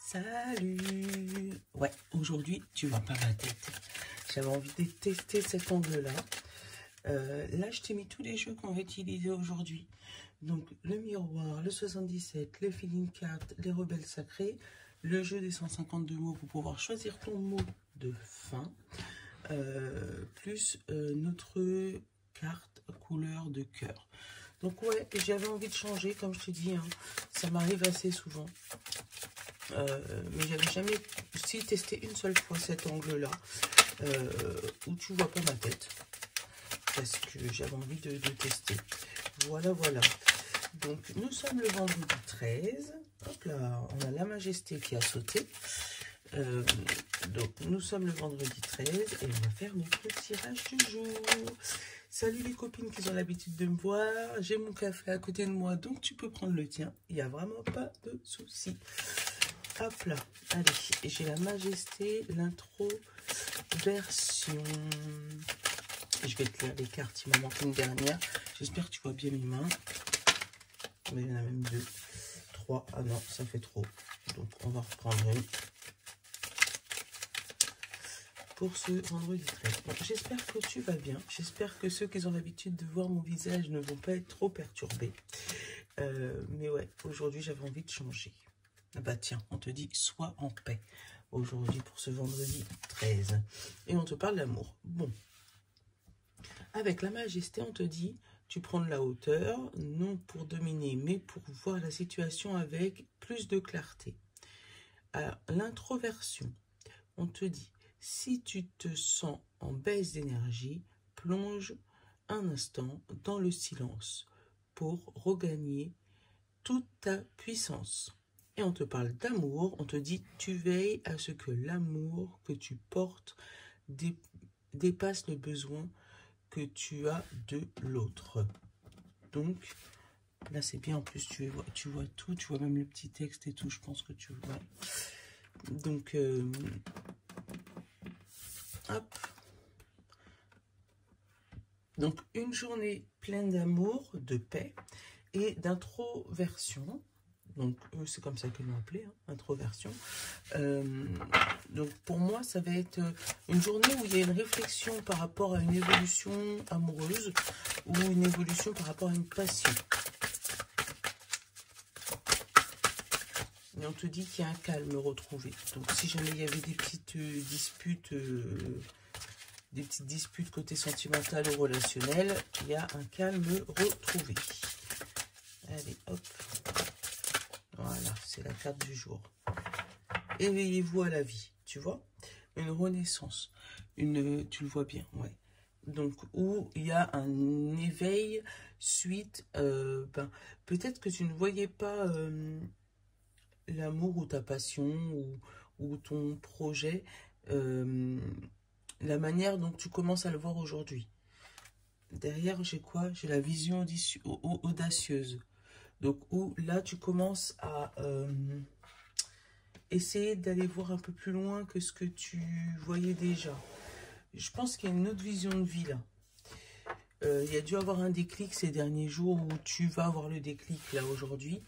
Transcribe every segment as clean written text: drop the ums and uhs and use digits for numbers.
Salut! Ouais, aujourd'hui, tu vois pas ma tête. J'avais envie de tester cet angle-là. Là, je t'ai mis tous les jeux qu'on va utiliser aujourd'hui. Donc, le miroir, le 77, le feeling card, les rebelles sacrés, le jeu des 152 mots pour pouvoir choisir ton mot de fin, plus notre carte couleur de cœur. Donc, ouais, j'avais envie de changer, comme je te dis, hein, ça m'arrive assez souvent. Mais j'avais jamais aussi testé une seule fois cet angle-là, où tu vois pas ma tête, parce que j'avais envie de tester. Voilà, voilà. Donc, nous sommes le vendredi 13. Hop là, on a la majesté qui a sauté. Donc, nous sommes le vendredi 13 et on va faire notre tirage du jour. Salut les copines qui ont l'habitude de me voir. J'ai mon café à côté de moi, donc tu peux prendre le tien. Il n'y a vraiment pas de souci. Hop là, allez, j'ai la majesté, l'intro version. Je vais te lire les cartes, il m'en manque une dernière. J'espère que tu vois bien mes mains. Mais il y en a même 2, 3. Ah non, ça fait trop. Donc on va reprendre une. Pour ce vendredi 13. Bon, j'espère que tu vas bien. J'espère que ceux qui ont l'habitude de voir mon visage ne vont pas être trop perturbés. Mais ouais, aujourd'hui j'avais envie de changer. Ah bah tiens, on te dit sois en paix aujourd'hui pour ce vendredi 13. Et on te parle d'amour. Bon. Avec la majesté, on te dit tu prends de la hauteur, non pour dominer, mais pour voir la situation avec plus de clarté. À l'introversion, on te dit si tu te sens en baisse d'énergie, plonge un instant dans le silence pour regagner toute ta puissance. Et on te parle d'amour, on te dit tu veilles à ce que l'amour que tu portes dépasse le besoin que tu as de l'autre. Donc là c'est bien, en plus tu vois tout, tu vois même le petit texte et tout, je pense que tu vois. Donc hop. Donc une journée pleine d'amour, de paix et d'introversion. Donc, c'est comme ça qu'ils l'ont appelé, hein, introversion. Donc, pour moi, ça va être une journée où il y a une réflexion par rapport à une évolution amoureuse ou une évolution par rapport à une passion. Et on te dit qu'il y a un calme retrouvé. Donc, si jamais il y avait des petites disputes côté sentimental ou relationnel, il y a un calme retrouvé. Allez, hop. Voilà, c'est la carte du jour. Éveillez-vous à la vie, tu vois. Une renaissance. Tu le vois bien, ouais. Donc, où il y a un éveil suite... peut-être que tu ne voyais pas l'amour ou ta passion ou ton projet, la manière dont tu commences à le voir aujourd'hui. Derrière, j'ai quoi? J'ai la vision audacieuse. Donc, où là, tu commences à essayer d'aller voir un peu plus loin que ce que tu voyais déjà. Je pense qu'il y a une autre vision de vie là. Il y a dû avoir un déclic ces derniers jours où tu vas avoir le déclic là aujourd'hui.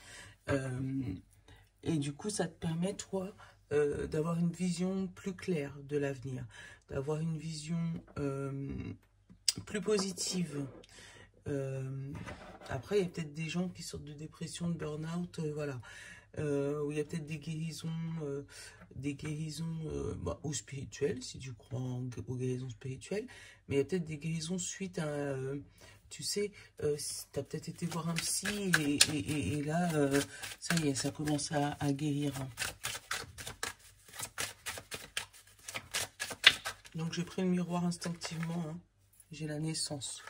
Et du coup, ça te permet, toi, d'avoir une vision plus claire de l'avenir. D'avoir une vision plus positive. Après, il y a peut-être des gens qui sortent de dépression, de burn-out, voilà. Où il y a peut-être des guérisons ou spirituelles, si tu crois aux guérisons spirituelles, mais il y a peut-être des guérisons suite à, tu sais, tu as peut-être été voir un psy et là, ça y est, ça commence à guérir. Donc j'ai pris le miroir instinctivement, hein. J'ai la naissance.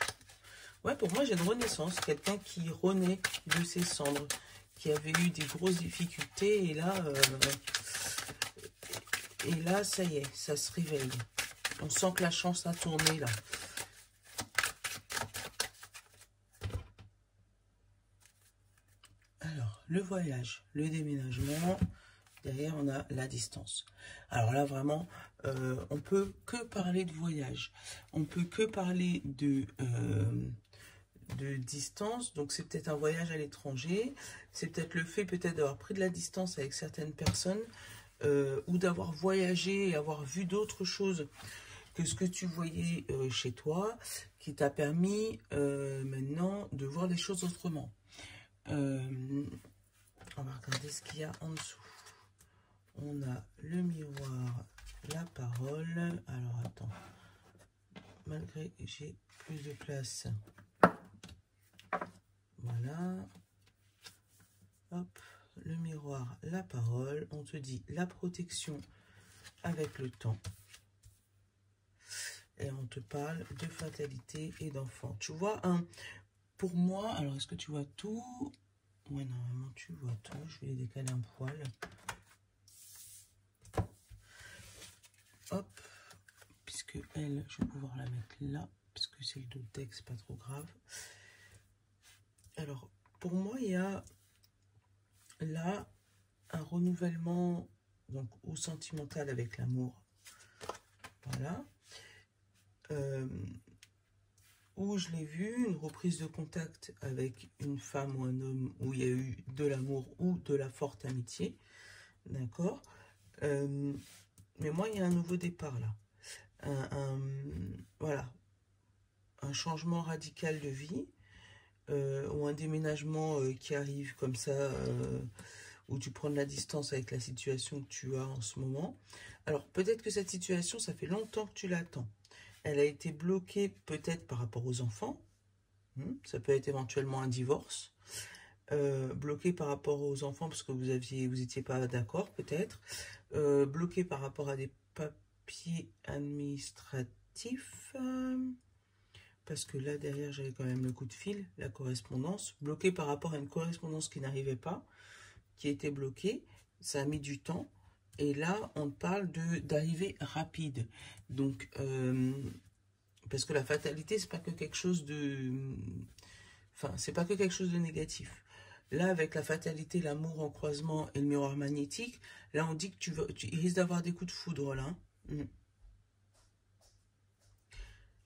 Ouais, pour moi, j'ai une renaissance. Quelqu'un qui renaît de ses cendres, qui avait eu des grosses difficultés. Et là, ça y est, ça se réveille. On sent que la chance a tourné, là. Alors, le voyage, le déménagement. Derrière, on a la distance. Alors là, vraiment, on peut que parler de voyage. On peut que parler de de distance. Donc, c'est peut-être un voyage à l'étranger. C'est peut-être le fait peut-être d'avoir pris de la distance avec certaines personnes ou d'avoir voyagé et avoir vu d'autres choses que ce que tu voyais chez toi, qui t'a permis maintenant de voir les choses autrement. On va regarder ce qu'il y a en dessous. On a le miroir, la parole. Alors, attends. Malgré que j'ai plus de place. Voilà. Hop. Le miroir, la parole. On te dit la protection avec le temps. Et on te parle de fatalité et d'enfant. Tu vois, pour moi, alors est-ce que tu vois tout? Ouais, normalement tu vois tout. Je vais les décaler un poil. Hop. Puisque elle, je vais pouvoir la mettre là. Parce que c'est le dodex, c'est pas trop grave. Alors, pour moi, il y a là un renouvellement donc au sentimental avec l'amour. Voilà. Où je l'ai vu, une reprise de contact avec une femme ou un homme où il y a eu de l'amour ou de la forte amitié. D'accord. Mais moi, il y a un nouveau départ là. Voilà. Un changement radical de vie ou un déménagement qui arrive comme ça, où tu prends de la distance avec la situation que tu as en ce moment. Alors, peut-être que cette situation, ça fait longtemps que tu l'attends. Elle a été bloquée peut-être par rapport aux enfants. Ça peut être éventuellement un divorce. Bloqué par rapport aux enfants parce que vous étiez pas d'accord peut-être. Bloqué par rapport à des papiers administratifs. Parce que là derrière j'avais quand même le coup de fil, la correspondance. Bloqué par rapport à une correspondance qui n'arrivait pas, qui était bloquée. Ça a mis du temps. Et là, on parle d'arrivée rapide. Donc, parce que la fatalité, c'est pas que quelque chose de... Enfin, c'est pas que quelque chose de négatif. Là, avec la fatalité, l'amour en croisement et le miroir magnétique, là, on dit que il risque d'avoir des coups de foudre, là.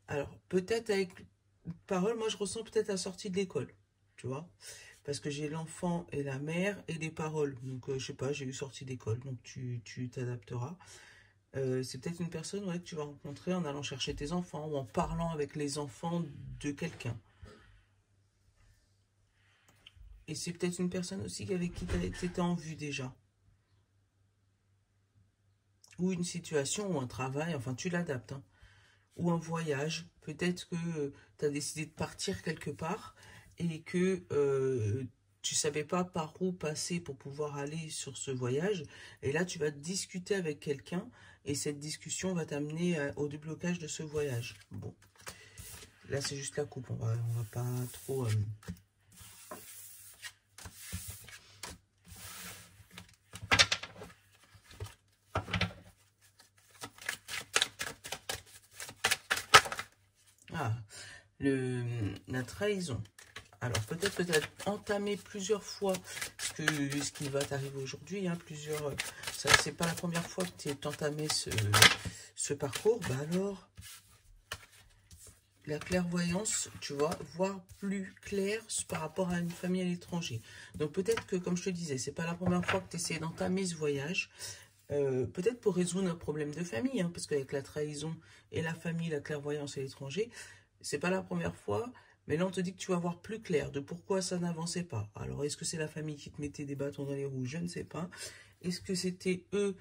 Alors, peut-être avec parole, moi, je ressens peut-être la sortie de l'école, tu vois. Parce que j'ai l'enfant et la mère et les paroles. Donc, je sais pas, j'ai eu sortie d'école. Donc, tu t'adapteras. C'est peut-être une personne que tu vas rencontrer en allant chercher tes enfants ou en parlant avec les enfants de quelqu'un. Et c'est peut-être une personne aussi avec qui tu étais en vue déjà. Ou une situation ou un travail, enfin tu l'adaptes. Hein. Ou un voyage. Peut-être que tu as décidé de partir quelque part et que tu savais pas par où passer pour pouvoir aller sur ce voyage. Et là, tu vas discuter avec quelqu'un et cette discussion va t'amener au déblocage de ce voyage. Bon, là, c'est juste la coupe. On va pas trop... Ah, la trahison. Alors, peut-être que tu as entamé plusieurs fois ce qui va t'arriver aujourd'hui. Hein, c'est pas la première fois que tu as entamé ce parcours. Bah alors, la clairvoyance, tu vois, voir plus clair par rapport à une famille à l'étranger. Donc, peut-être que, comme je te disais, c'est pas la première fois que tu essaies d'entamer ce voyage. Peut-être pour résoudre un problème de famille, hein, parce qu'avec la trahison et la famille, la clairvoyance à l'étranger, c'est pas la première fois, mais là on te dit que tu vas voir plus clair de pourquoi ça n'avançait pas. Alors est-ce que c'est la famille qui te mettait des bâtons dans les roues? Je ne sais pas. Est-ce que c'était eux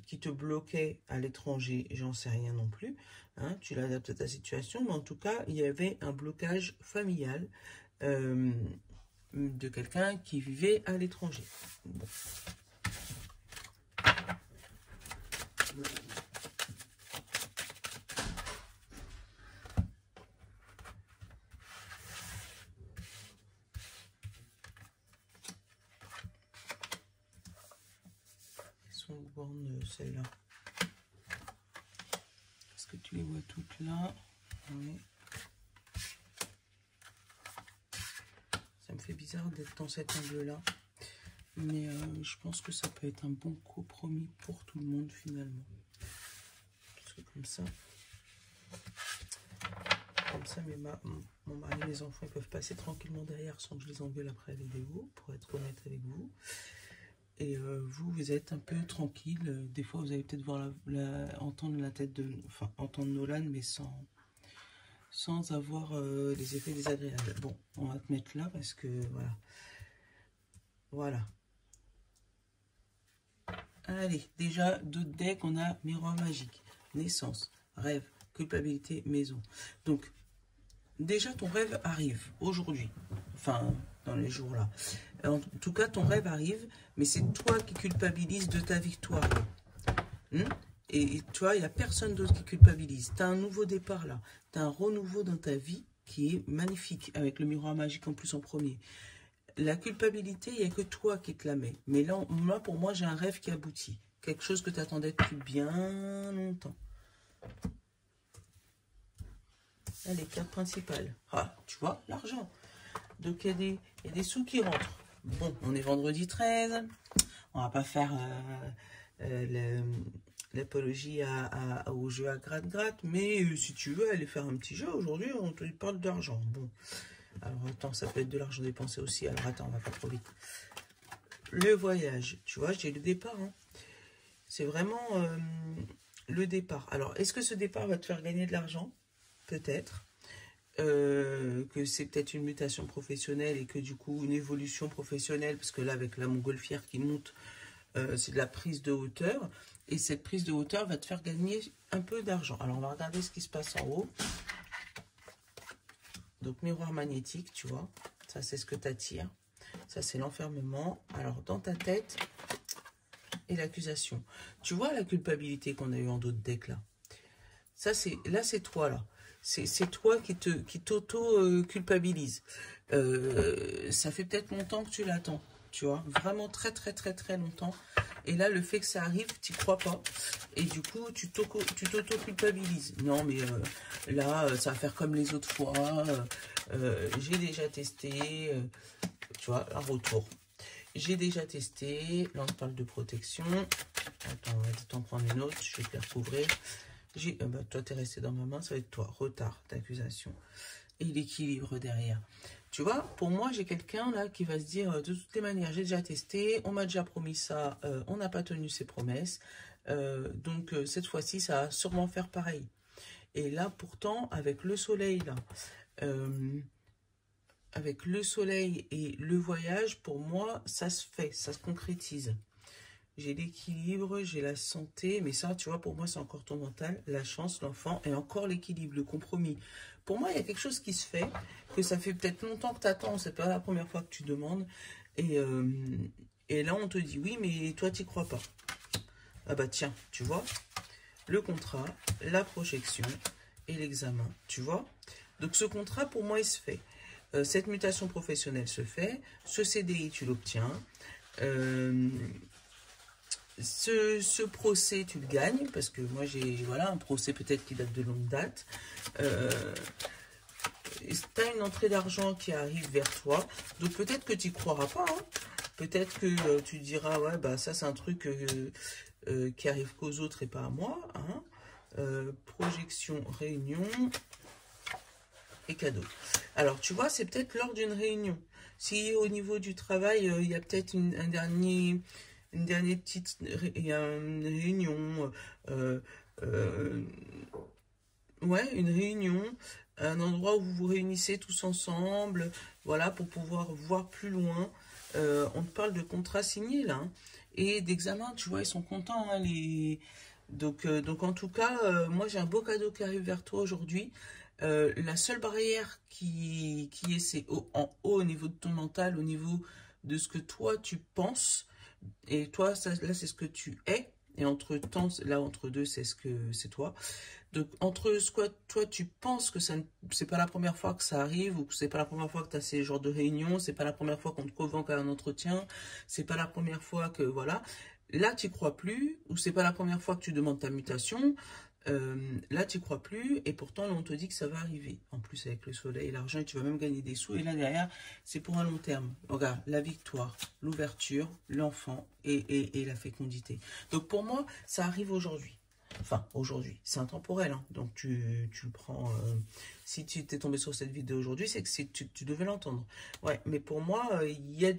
qui te bloquaient à l'étranger? J'en sais rien non plus. Hein, tu l'adaptes à ta situation, mais en tout cas, il y avait un blocage familial de quelqu'un qui vivait à l'étranger. Bon. Sont bornes celles-là. Est-ce que tu les vois toutes là? Oui. Ça me fait bizarre d'être dans cet angle-là. Mais je pense que ça peut être un bon compromis pour tout le monde finalement. Parce que comme ça. Comme ça, mon mari et mes enfants ils peuvent passer tranquillement derrière sans que je les engueule après la vidéo, pour être honnête avec vous. Et vous êtes un peu tranquille. Des fois, vous allez peut-être voir entendre la tête de... Enfin, entendre Nolan, mais sans avoir les effets désagréables. Bon, on va te mettre là parce que, voilà. Voilà. Allez, déjà, d'autres decks, on a miroir magique, naissance, rêve, culpabilité, maison. Donc, déjà, ton rêve arrive aujourd'hui. Enfin, dans les jours là. En tout cas, ton rêve arrive, mais c'est toi qui culpabilises de ta victoire. Et tu vois, il n'y a personne d'autre qui culpabilise. Tu as un nouveau départ là. Tu as un renouveau dans ta vie qui est magnifique, avec le miroir magique en plus en premier. La culpabilité, il n'y a que toi qui te la mets. Mais là, pour moi, j'ai un rêve qui aboutit. Quelque chose que tu attendais depuis bien longtemps. Allez, carte principale. Ah, tu vois, l'argent. Donc, il y a des sous qui rentrent. Bon, on est vendredi 13. On va pas faire l'apologie au jeu à gratte-gratte. Mais si tu veux aller faire un petit jeu, aujourd'hui, on te parle d'argent. Bon. Alors, attends, ça peut être de l'argent dépensé aussi. Alors, attends, on va pas trop vite. Le voyage. Tu vois, j'ai le départ. Hein. C'est vraiment le départ. Alors, est-ce que ce départ va te faire gagner de l'argent? Peut-être. Que c'est peut-être une mutation professionnelle et que du coup, une évolution professionnelle. Parce que là, avec la montgolfière qui monte, c'est de la prise de hauteur. Et cette prise de hauteur va te faire gagner un peu d'argent. Alors, on va regarder ce qui se passe en haut. Donc, miroir magnétique, tu vois. Ça, c'est ce que tu attires. Ça, c'est l'enfermement. Alors, dans ta tête et l'accusation. Tu vois la culpabilité qu'on a eue en d'autres decks, là. Ça, là, c'est toi, là. C'est toi qui t'auto-culpabilise. Ça fait peut-être longtemps que tu l'attends, tu vois. Vraiment très, très, très, très longtemps. Et là, le fait que ça arrive, tu n'y crois pas. Et du coup, tu t'auto-culpabilises. Non, mais là, ça va faire comme les autres fois. J'ai déjà testé. Tu vois, un retour. J'ai déjà testé. Là, on parle de protection. Attends, on va t'en prendre une autre. Je vais te la recouvrir. Toi, tu es resté dans ma main. Ça va être toi. Retard d'accusation. Et l'équilibre derrière. Tu vois, pour moi, j'ai quelqu'un là qui va se dire, de toutes les manières, j'ai déjà testé, on m'a déjà promis ça, on n'a pas tenu ses promesses, donc cette fois-ci, ça va sûrement faire pareil. Et là, pourtant, avec le soleil, là, avec le soleil et le voyage, pour moi, ça se fait, ça se concrétise. J'ai l'équilibre, j'ai la santé, mais ça, tu vois, pour moi, c'est encore ton mental, la chance, l'enfant, et encore l'équilibre, le compromis. Pour moi, il y a quelque chose qui se fait, que ça fait peut-être longtemps que tu attends, c'est pas la première fois que tu demandes, et là, on te dit, oui, mais toi, tu n'y crois pas. Ah bah tiens, tu vois, le contrat, la projection et l'examen, tu vois. Donc, ce contrat, pour moi, il se fait. Cette mutation professionnelle se fait, ce CDI, tu l'obtiens, ce procès, tu le gagnes, parce que moi, j'ai un procès peut-être qui date de longue date. Tu as une entrée d'argent qui arrive vers toi, donc peut-être que tu n'y croiras pas. Hein. Peut-être que tu diras, ouais, bah ça, c'est un truc qui arrive qu'aux autres et pas à moi. Hein. Projection, réunion et cadeau. Alors, tu vois, c'est peut-être lors d'une réunion. Si au niveau du travail, il y a peut-être une dernière petite réunion, ouais, une réunion, un endroit où vous vous réunissez tous ensemble, voilà, pour pouvoir voir plus loin. On te parle de contrat signé, là, hein, et d'examen, tu vois, ils sont contents, hein, donc en tout cas, moi, j'ai un beau cadeau qui arrive vers toi aujourd'hui. La seule barrière qui est, c'est en haut au niveau de ton mental, au niveau de ce que toi, tu penses. Et toi, ça, là, c'est ce que tu es. Et entre temps, là, entre deux, c'est ce que c'est toi. Donc, entre ce que toi, tu penses que c'est pas la première fois que ça arrive, ou que c'est pas la première fois que tu as ces genres de réunions, c'est pas la première fois qu'on te convoque à un entretien, c'est pas la première fois que, voilà. Là, tu crois plus, ou c'est pas la première fois que tu demandes ta mutation. Là, tu crois plus, et pourtant, là, on te dit que ça va arriver. En plus, avec le soleil et l'argent, tu vas même gagner des sous. Et là, derrière, c'est pour un long terme. Regarde, la victoire, l'ouverture, l'enfant et la fécondité. Donc, pour moi, ça arrive aujourd'hui. Enfin, aujourd'hui, c'est intemporel, hein. Donc tu le prends... si tu t'es tombé sur cette vidéo aujourd'hui, c'est que tu devais l'entendre. Ouais, mais pour moi, il y a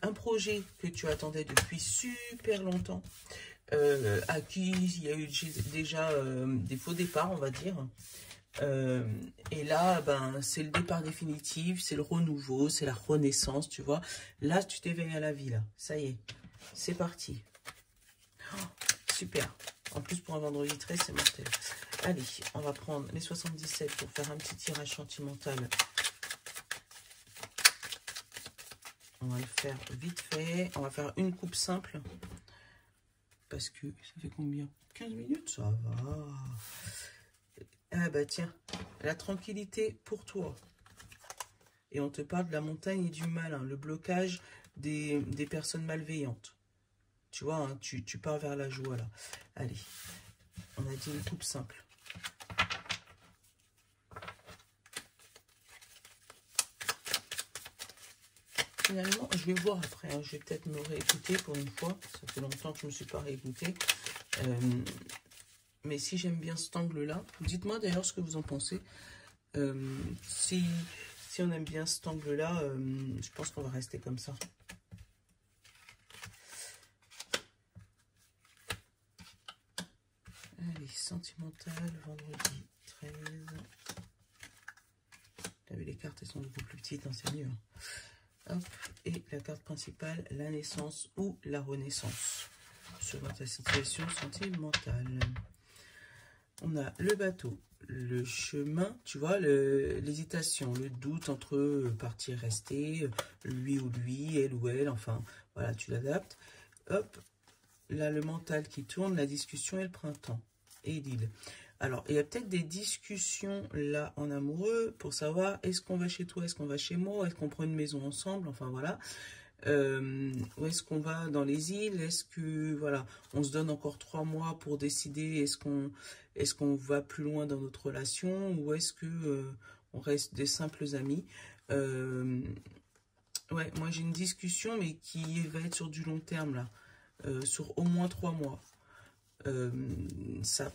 un projet que tu attendais depuis super longtemps, à qui il y a eu déjà des faux départs, on va dire. Et là, ben, c'est le départ définitif, c'est le renouveau, c'est la renaissance, tu vois. Là, tu t'éveilles à la vie, là. Ça y est, c'est parti. Oh, super. En plus, pour un vendredi 13, c'est mortel. Allez, on va prendre les 77 pour faire un petit tirage sentimental. On va le faire vite fait. On va faire une coupe simple. Parce que ça fait combien? 15 minutes, ça va. Ah bah tiens, la tranquillité pour toi. Et on te parle de la montagne et du mal, hein, le blocage des personnes malveillantes. Tu vois, hein, tu pars vers la joie là. Allez, on a dit une coupe simple. Finalement, je vais voir après, hein, je vais peut-être me réécouter pour une fois. Ça fait longtemps que je ne me suis pas réécoutée. Mais si j'aime bien cet angle-là, dites-moi d'ailleurs ce que vous en pensez. Si on aime bien cet angle-là, je pense qu'on va rester comme ça. Allez, sentimental, vendredi 13. T'as vu, les cartes, elles sont beaucoup plus petites, hein, c'est mieux. Hein. Hop, et la carte principale, la naissance ou la renaissance. Selon ta situation sentimentale. On a le bateau, le chemin, tu vois, l'hésitation, le doute entre partir, rester, lui ou lui, elle ou elle, enfin, voilà, tu l'adaptes. Hop, là, le mental qui tourne, la discussion et le printemps. Et l'île. Alors, il y a peut-être des discussions là en amoureux pour savoir est-ce qu'on va chez toi, est-ce qu'on va chez moi, est-ce qu'on prend une maison ensemble, enfin voilà. Où est-ce qu'on va dans les îles? Est-ce que voilà, on se donne encore 3 mois pour décider est-ce qu'on va plus loin dans notre relation ou est-ce que on reste des simples amis? Ouais, moi j'ai une discussion mais qui va être sur du long terme là, sur au moins 3 mois. Ça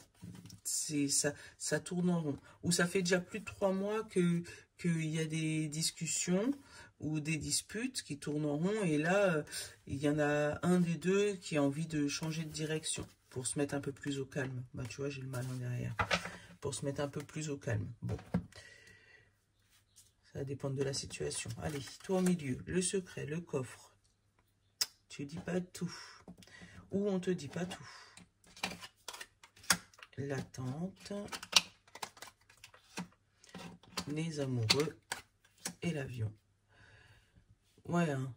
tourne en rond. Ou ça fait déjà plus de 3 mois qu'il y a des discussions ou des disputes qui tournent en rond. Et là, il y en a un des deux qui a envie de changer de direction pour se mettre un peu plus au calme. Bah, tu vois, j'ai le malin derrière. Pour se mettre un peu plus au calme. Bon. Ça va dépendre de la situation. Allez, toi au milieu. Le secret, le coffre. Tu dis pas tout. Ou on te dit pas tout. L'attente, les amoureux et l'avion. Ouais, hein.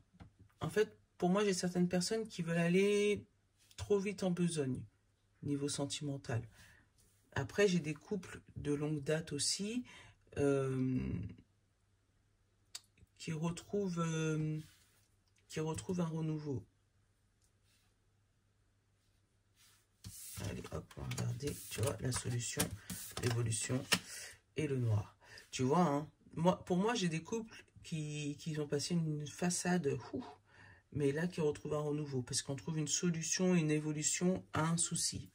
En fait, pour moi, j'ai certaines personnes qui veulent aller trop vite en besogne, niveau sentimental. Après, j'ai des couples de longue date aussi qui retrouvent un renouveau. Allez, hop, on va regarder, tu vois, la solution, l'évolution et le noir. Tu vois, hein, pour moi, j'ai des couples qui ont passé une façade, mais là, qui retrouvent un renouveau, parce qu'on trouve une solution, une évolution à un souci,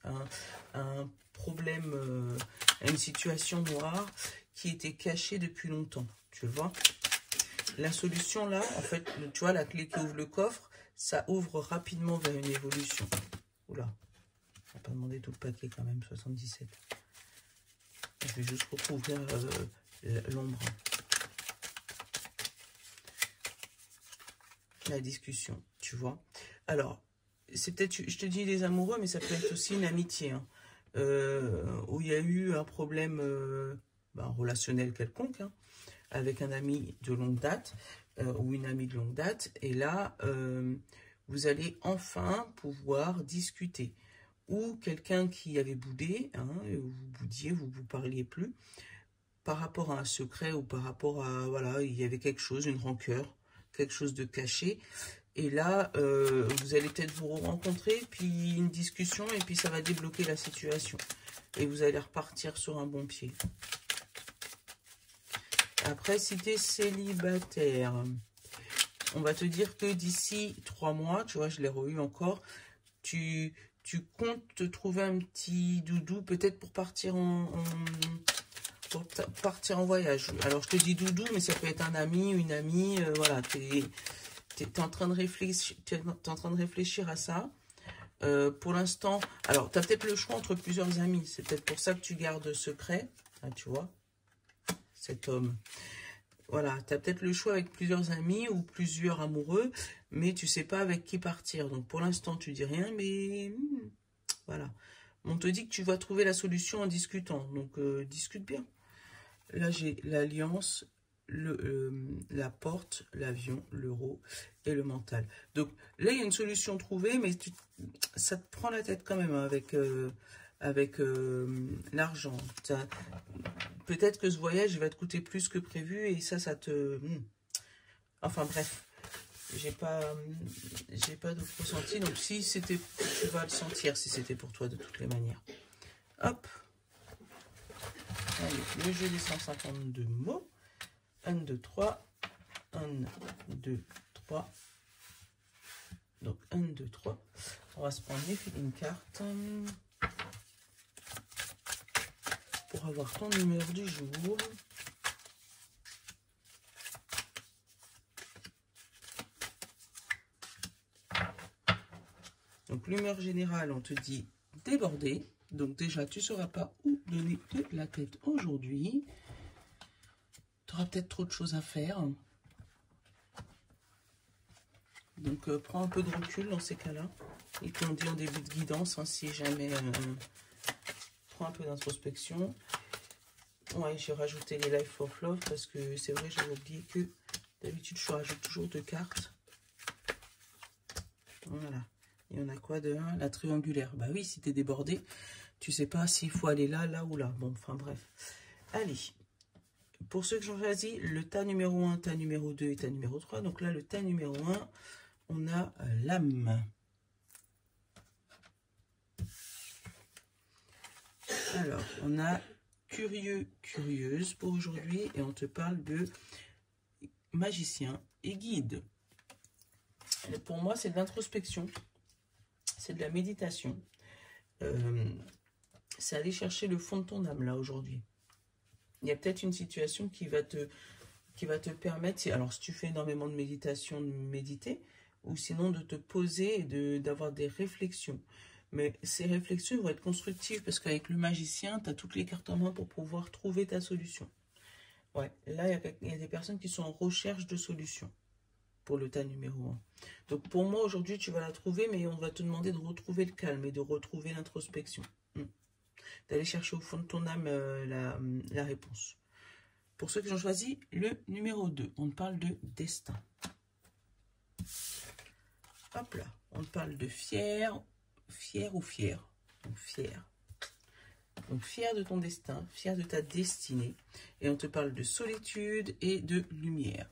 un problème, à une situation noire qui était cachée depuis longtemps, tu vois. La solution, là, en fait, tu vois, la clé qui ouvre le coffre, ça ouvre rapidement vers une évolution. Oula. On va pas demander tout le paquet quand même, 77. Je vais juste recouvrir l'ombre. La discussion, tu vois. Alors, c'est peut-être, je te dis les amoureux, mais ça peut être aussi une amitié. Hein, où il y a eu un problème relationnel quelconque, hein, avec un ami de longue date, ou une amie de longue date. Et là, vous allez enfin pouvoir discuter. Ou quelqu'un qui avait boudé, hein, vous boudiez, vous ne parliez plus, par rapport à un secret ou par rapport à, voilà, il y avait quelque chose, une rancœur, quelque chose de caché. Et là, vous allez peut-être vous rencontrer, puis une discussion, et puis ça va débloquer la situation. Et vous allez repartir sur un bon pied. Après, si tu es célibataire, on va te dire que d'ici 3 mois, tu vois, je l'ai revu encore, tu tu comptes te trouver un petit doudou, peut-être pour partir partir en voyage. Alors, je te dis doudou, mais ça peut être un ami, une amie. Voilà, tu es en train de réfléchir à ça. Pour l'instant, alors, tu as peut-être le choix entre plusieurs amis. C'est peut-être pour ça que tu gardes secret. Ah, tu vois, cet homme. Voilà, tu as peut-être le choix avec plusieurs amis ou plusieurs amoureux, mais tu sais pas avec qui partir. Donc, pour l'instant, tu dis rien, mais voilà. On te dit que tu vas trouver la solution en discutant. Donc, discute bien. Là, j'ai l'alliance, la porte, l'avion, l'euro et le mental. Donc, là, il y a une solution trouvée, mais ça te prend la tête quand même hein, avec l'argent. Peut-être que ce voyage va te coûter plus que prévu et ça te... Enfin, bref. J'ai pas de ressenti. Donc, si c'était... Tu vas le sentir si c'était pour toi de toutes les manières. Hop. Allez, le jeu des 152 mots. 1, 2, 3. 1, 2, 3. Donc, 1, 2, 3. On va se prendre une carte pour avoir ton humeur du jour. Donc, l'humeur générale, on te dit débordé. Donc, déjà, tu ne sauras pas où donner de la tête aujourd'hui. Tu auras peut-être trop de choses à faire. Donc, prends un peu de recul dans ces cas-là. Et qu'on dit en début de guidance, hein, si jamais... prends un peu d'introspection. Ouais, j'ai rajouté les Life of Love parce que c'est vrai, j'avais oublié que d'habitude, je rajoute toujours 2 cartes. Voilà. Et on a quoi de 1? La triangulaire. Bah oui, si tu es débordé, tu sais pas s'il faut aller là, là ou là. Bon, enfin bref. Allez. Pour ceux que j'en choisis, le tas numéro 1, tas numéro 2 et tas numéro 3. Donc là, le tas numéro 1, on a l'âme. Alors, on a curieux, curieuse pour aujourd'hui. Et on te parle de magicien et guide. Et pour moi, c'est de l'introspection. C'est de la méditation. C'est aller chercher le fond de ton âme, là, aujourd'hui. Il y a peut-être une situation qui va te permettre, alors si tu fais énormément de méditation, de méditer, ou sinon de te poser et d'avoir des réflexions. Mais ces réflexions vont être constructives parce qu'avec le magicien, tu as toutes les cartes en main pour pouvoir trouver ta solution. Ouais, là, il y a des personnes qui sont en recherche de solutions pour le tas numéro 1. Donc pour moi, aujourd'hui, tu vas la trouver, mais on va te demander de retrouver le calme et de retrouver l'introspection. D'aller chercher au fond de ton âme la réponse. Pour ceux qui ont choisi le numéro 2, on parle de destin. Hop là, on parle de fier ou fier. Donc fier. Donc fier de ton destin, fier de ta destinée. Et on te parle de solitude et de lumière.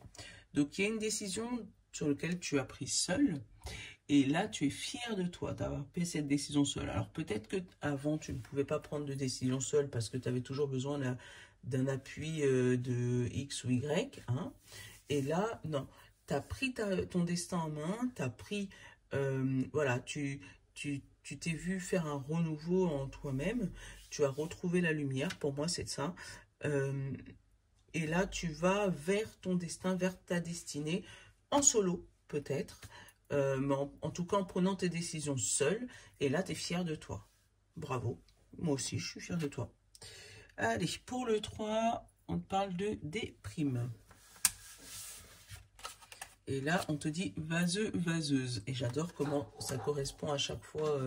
Donc il y a une décision sur laquelle tu as pris seul. Et là, tu es fier de toi d'avoir pris cette décision seule. Alors, peut-être qu'avant, tu ne pouvais pas prendre de décision seule parce que tu avais toujours besoin d'un appui de X ou Y. Hein. Et là, non. Tu as pris ton destin en main. Tu as pris... voilà, tu t'es vu faire un renouveau en toi-même. Tu as retrouvé la lumière. Pour moi, c'est ça. Et là, tu vas vers ton destin, vers ta destinée, en solo, peut-être. Mais en tout cas en prenant tes décisions seul. Et là, tu es fier de toi. Bravo. Moi aussi, je suis fier de toi. Allez, pour le 3, on te parle de déprime. Et là, on te dit vaseux, vaseuse. Et j'adore comment ça correspond à chaque fois.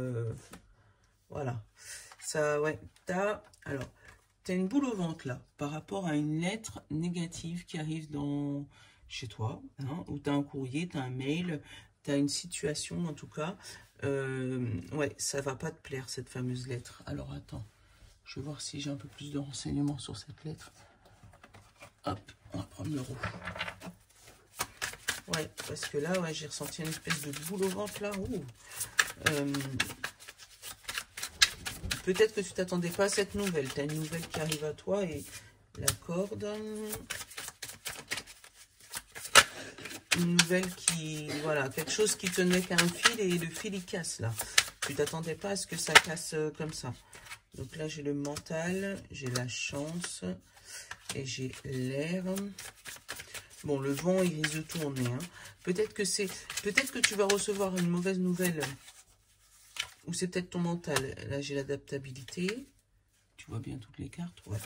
Voilà. Ça, ouais. Alors, tu as une boule au ventre là, par rapport à une lettre négative qui arrive chez toi. Hein, ou tu as un courrier, tu as un mail... Tu as une situation, en tout cas, ouais, ça va pas te plaire, cette fameuse lettre. Alors, attends, je vais voir si j'ai un peu plus de renseignements sur cette lettre. Hop, on va prendre le rouge. Ouais, parce que là, ouais, j'ai ressenti une espèce de boule au ventre, là. Peut-être que tu t'attendais pas à cette nouvelle. Tu as une nouvelle qui arrive à toi et la corde... Une nouvelle qui, voilà, quelque chose qui tenait qu'à un fil et le fil il casse là. Tu t'attendais pas à ce que ça casse comme ça. Donc là, j'ai le mental, j'ai la chance et j'ai l'air. Bon, le vent, il risque de tourner. Hein. Peut-être que tu vas recevoir une mauvaise nouvelle. Ou c'est peut-être ton mental. Là, j'ai l'adaptabilité. Tu vois bien toutes les cartes, ouais.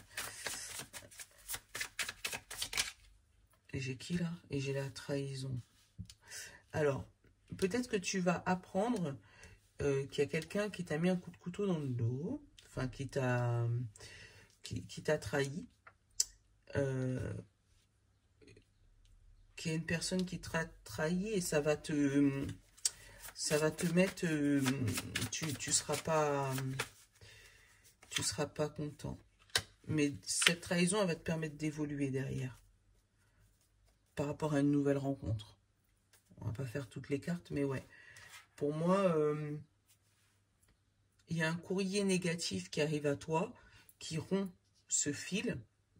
Et j'ai qui là? Et j'ai la trahison. Alors, peut-être que tu vas apprendre qu'il y a quelqu'un qui t'a mis un coup de couteau dans le dos. Enfin, qui t'a trahi. Qu'il y a une personne qui t'a trahi et ça va te mettre... tu seras pas content. Mais cette trahison, elle va te permettre d'évoluer derrière. Par rapport à une nouvelle rencontre. On va pas faire toutes les cartes, mais ouais. Pour moi, il y a un courrier négatif qui arrive à toi, qui rompt ce fil.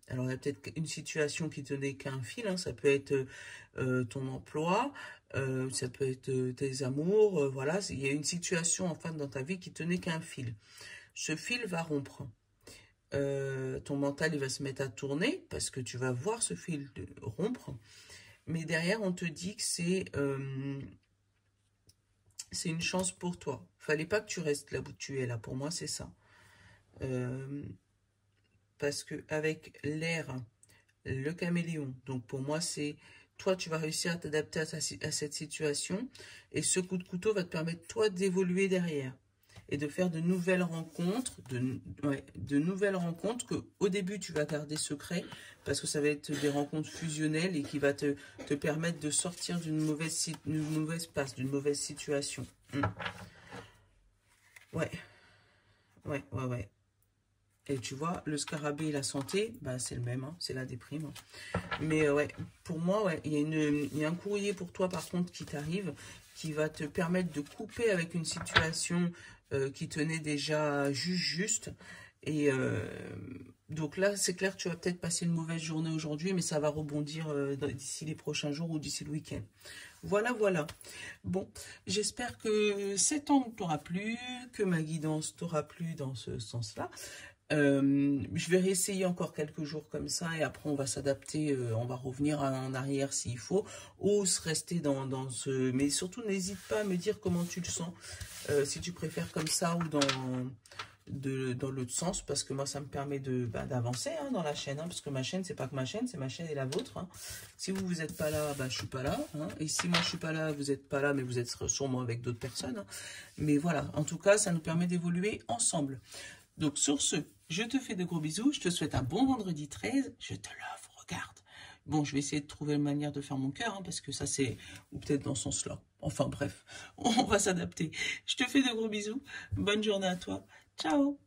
Alors, il y a peut-être une situation qui tenait qu'un fil. Hein. Ça peut être ton emploi, ça peut être tes amours. Voilà, il y a une situation, enfin, dans ta vie qui tenait qu'un fil. Ce fil va rompre. Ton mental, il va se mettre à tourner parce que tu vas voir ce fil rompre. Mais derrière, on te dit que c'est une chance pour toi. Fallait pas que tu restes là où tu es, là. Pour moi, c'est ça. Parce que avec l'air, le caméléon, donc pour moi, c'est... Toi, tu vas réussir à t'adapter à cette situation. Et ce coup de couteau va te permettre, toi, d'évoluer derrière. Et de faire de nouvelles rencontres, de nouvelles rencontres que au début tu vas garder secret parce que ça va être des rencontres fusionnelles et qui va te permettre de sortir d'une mauvaise passe, d'une mauvaise situation. Ouais. Et tu vois, le scarabée et la santé, bah, c'est le même, hein, c'est la déprime. Mais ouais, pour moi, ouais, il y a un courrier pour toi par contre qui t'arrive, qui va te permettre de couper avec une situation qui tenait déjà juste. Et donc là, c'est clair que tu vas peut-être passer une mauvaise journée aujourd'hui, mais ça va rebondir d'ici les prochains jours ou d'ici le week-end. Voilà, voilà. Bon, j'espère que cet angle t'aura plu, que ma guidance t'aura plu dans ce sens-là. Je vais réessayer encore quelques jours comme ça et après on va s'adapter, on va revenir en arrière s'il faut, ou se rester dans ce... Mais surtout n'hésite pas à me dire comment tu le sens, si tu préfères comme ça ou dans l'autre sens, parce que moi ça me permet d'avancer hein, dans la chaîne, hein, parce que ma chaîne c'est pas que ma chaîne, c'est ma chaîne et la vôtre. Hein. Si vous n'êtes pas là, je suis pas là, hein, et si moi je suis pas là, vous n'êtes pas là, mais vous êtes sûrement avec d'autres personnes. Hein. Mais voilà, en tout cas ça nous permet d'évoluer ensemble. Donc sur ce, je te fais de gros bisous, je te souhaite un bon vendredi 13, je te l'offre, regarde. Bon, je vais essayer de trouver une manière de faire mon cœur, hein, parce que ça c'est, ou peut-être dans ce sens-là. Enfin bref, on va s'adapter. Je te fais de gros bisous, bonne journée à toi, ciao.